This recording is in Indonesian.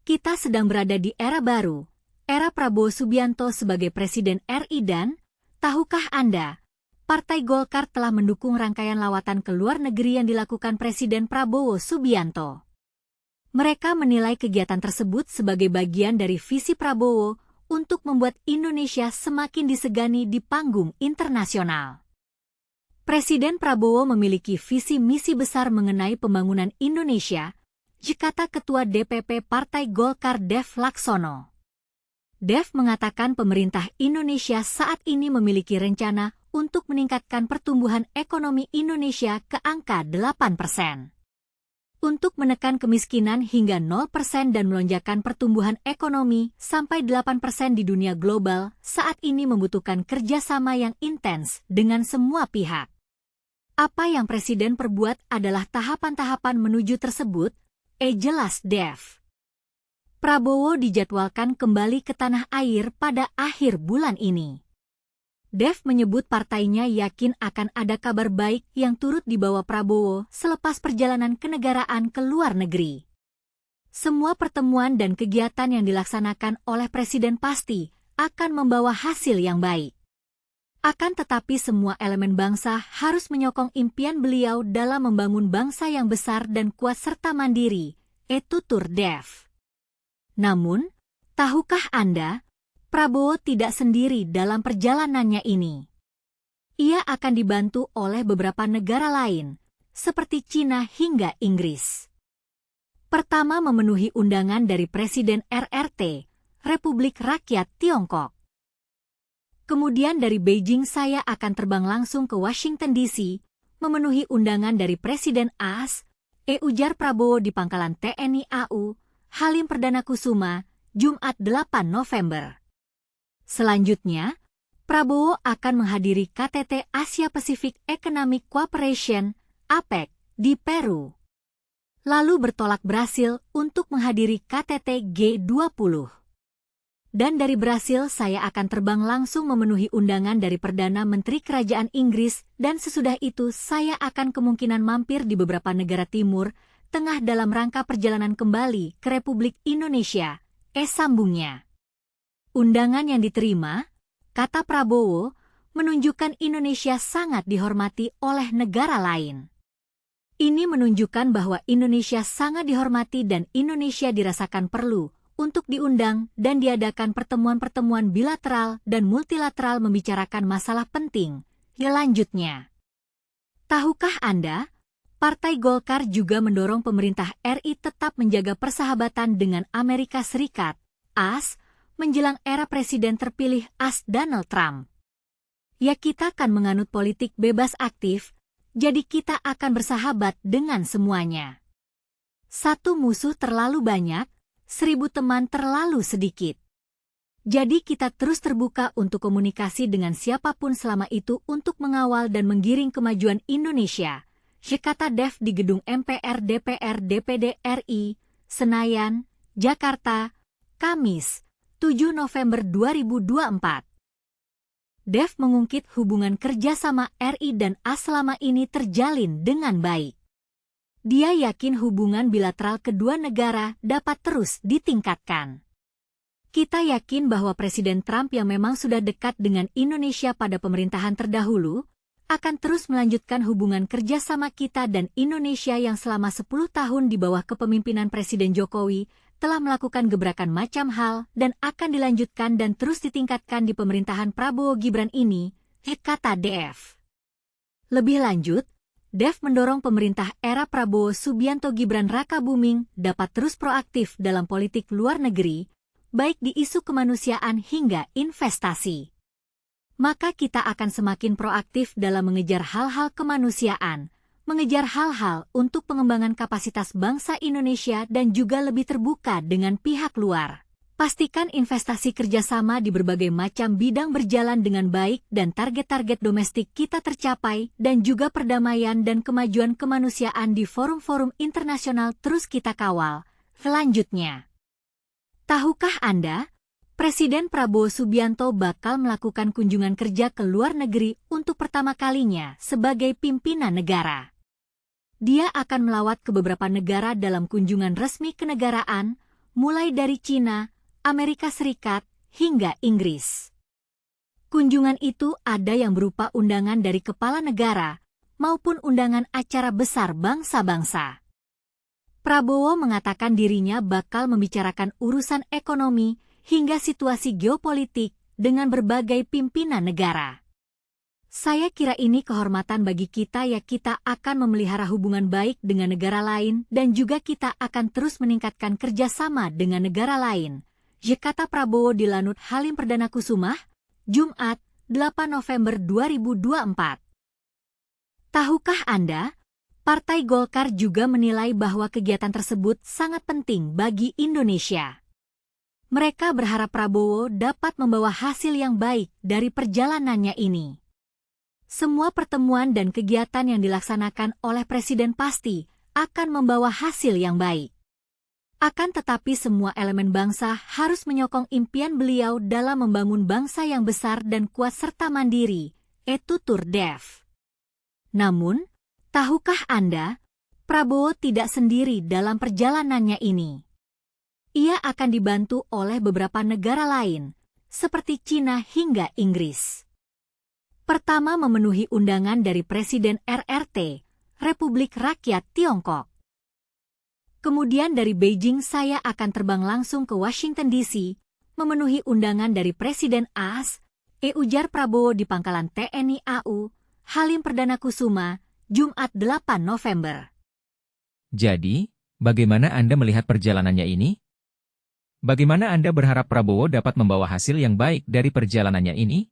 Kita sedang berada di era baru, era Prabowo Subianto sebagai Presiden RI dan, tahukah Anda, Partai Golkar telah mendukung rangkaian lawatan ke luar negeri yang dilakukan Presiden Prabowo Subianto. Mereka menilai kegiatan tersebut sebagai bagian dari visi Prabowo untuk membuat Indonesia semakin disegani di panggung internasional. Presiden Prabowo memiliki visi misi besar mengenai pembangunan Indonesia, kata Ketua DPP Partai Golkar Dev Laksono. Dev mengatakan pemerintah Indonesia saat ini memiliki rencana untuk meningkatkan pertumbuhan ekonomi Indonesia ke angka 8%. Untuk menekan kemiskinan hingga 0% dan melonjakkan pertumbuhan ekonomi sampai 8% di dunia global, saat ini membutuhkan kerjasama yang intens dengan semua pihak. Apa yang Presiden perbuat adalah tahapan-tahapan menuju tersebut, jelas Dev. Prabowo dijadwalkan kembali ke tanah air pada akhir bulan ini. Dev menyebut partainya yakin akan ada kabar baik yang turut dibawa Prabowo selepas perjalanan kenegaraan ke luar negeri. Semua pertemuan dan kegiatan yang dilaksanakan oleh Presiden pasti akan membawa hasil yang baik. Akan tetapi semua elemen bangsa harus menyokong impian beliau dalam membangun bangsa yang besar dan kuat serta mandiri, tutur Dev. Namun, tahukah Anda, Prabowo tidak sendiri dalam perjalanannya ini. Ia akan dibantu oleh beberapa negara lain, seperti Cina hingga Inggris. Pertama memenuhi undangan dari Presiden RRT, Republik Rakyat Tiongkok. Kemudian dari Beijing saya akan terbang langsung ke Washington DC, memenuhi undangan dari Presiden AS, ujar Prabowo di pangkalan TNI AU, Halim Perdana Kusuma, Jumat 8 November. Selanjutnya, Prabowo akan menghadiri KTT Asia Pacific Economic Cooperation, APEC, di Peru. Lalu bertolak Brasil untuk menghadiri KTT G20. Dan dari Brasil saya akan terbang langsung memenuhi undangan dari Perdana Menteri Kerajaan Inggris dan sesudah itu saya akan kemungkinan mampir di beberapa negara Timur Tengah dalam rangka perjalanan kembali ke Republik Indonesia, sambungnya. Undangan yang diterima, kata Prabowo, menunjukkan Indonesia sangat dihormati oleh negara lain. Ini menunjukkan bahwa Indonesia sangat dihormati dan Indonesia dirasakan perlu untuk diundang dan diadakan pertemuan-pertemuan bilateral dan multilateral membicarakan masalah penting. Lanjutnya, tahukah Anda, Partai Golkar juga mendorong pemerintah RI tetap menjaga persahabatan dengan Amerika Serikat, AS, menjelang era Presiden terpilih AS Donald Trump. Ya kita kan menganut politik bebas aktif, jadi kita akan bersahabat dengan semuanya. Satu musuh terlalu banyak, 1000 teman terlalu sedikit. Jadi kita terus terbuka untuk komunikasi dengan siapapun selama itu untuk mengawal dan menggiring kemajuan Indonesia, kata Dev di gedung MPR DPR DPD RI, Senayan, Jakarta, Kamis, 7 November 2024. Dev mengungkit hubungan kerjasama RI dan AS selama ini terjalin dengan baik. Dia yakin hubungan bilateral kedua negara dapat terus ditingkatkan. Kita yakin bahwa Presiden Trump yang memang sudah dekat dengan Indonesia pada pemerintahan terdahulu, akan terus melanjutkan hubungan kerjasama kita dan Indonesia yang selama 10 tahun di bawah kepemimpinan Presiden Jokowi telah melakukan gebrakan macam hal dan akan dilanjutkan dan terus ditingkatkan di pemerintahan Prabowo Gibran ini, kata Dev. Lebih lanjut, Dev mendorong pemerintah era Prabowo Subianto Gibran Rakabuming dapat terus proaktif dalam politik luar negeri, baik di isu kemanusiaan hingga investasi. Maka kita akan semakin proaktif dalam mengejar hal-hal kemanusiaan, mengejar hal-hal untuk pengembangan kapasitas bangsa Indonesia dan juga lebih terbuka dengan pihak luar. Pastikan investasi kerjasama di berbagai macam bidang berjalan dengan baik dan target-target domestik kita tercapai dan juga perdamaian dan kemajuan kemanusiaan di forum-forum internasional terus kita kawal. Selanjutnya, tahukah Anda, Presiden Prabowo Subianto bakal melakukan kunjungan kerja ke luar negeri untuk pertama kalinya sebagai pimpinan negara. Dia akan melawat ke beberapa negara dalam kunjungan resmi kenegaraan, mulai dari Cina, Amerika Serikat, hingga Inggris. Kunjungan itu ada yang berupa undangan dari kepala negara maupun undangan acara besar bangsa-bangsa. Prabowo mengatakan dirinya bakal membicarakan urusan ekonomi hingga situasi geopolitik dengan berbagai pimpinan negara. Saya kira ini kehormatan bagi kita ya, kita akan memelihara hubungan baik dengan negara lain dan juga kita akan terus meningkatkan kerjasama dengan negara lain, kata Prabowo di Lanut Halim Perdana Kusumah, Jumat, 8 November 2024. Tahukah Anda, Partai Golkar juga menilai bahwa kegiatan tersebut sangat penting bagi Indonesia. Mereka berharap Prabowo dapat membawa hasil yang baik dari perjalanannya ini. Semua pertemuan dan kegiatan yang dilaksanakan oleh Presiden pasti akan membawa hasil yang baik. Akan tetapi semua elemen bangsa harus menyokong impian beliau dalam membangun bangsa yang besar dan kuat serta mandiri, tutur Dev. Namun, tahukah Anda, Prabowo tidak sendiri dalam perjalanannya ini. Ia akan dibantu oleh beberapa negara lain, seperti Cina hingga Inggris. Pertama, memenuhi undangan dari Presiden RRT, Republik Rakyat Tiongkok. Kemudian dari Beijing saya akan terbang langsung ke Washington DC, memenuhi undangan dari Presiden AS, ujar Prabowo di Pangkalan TNI AU, Halim Perdana Kusuma, Jumat 8 November. Jadi, bagaimana Anda melihat perjalanannya ini? Bagaimana Anda berharap Prabowo dapat membawa hasil yang baik dari perjalanannya ini?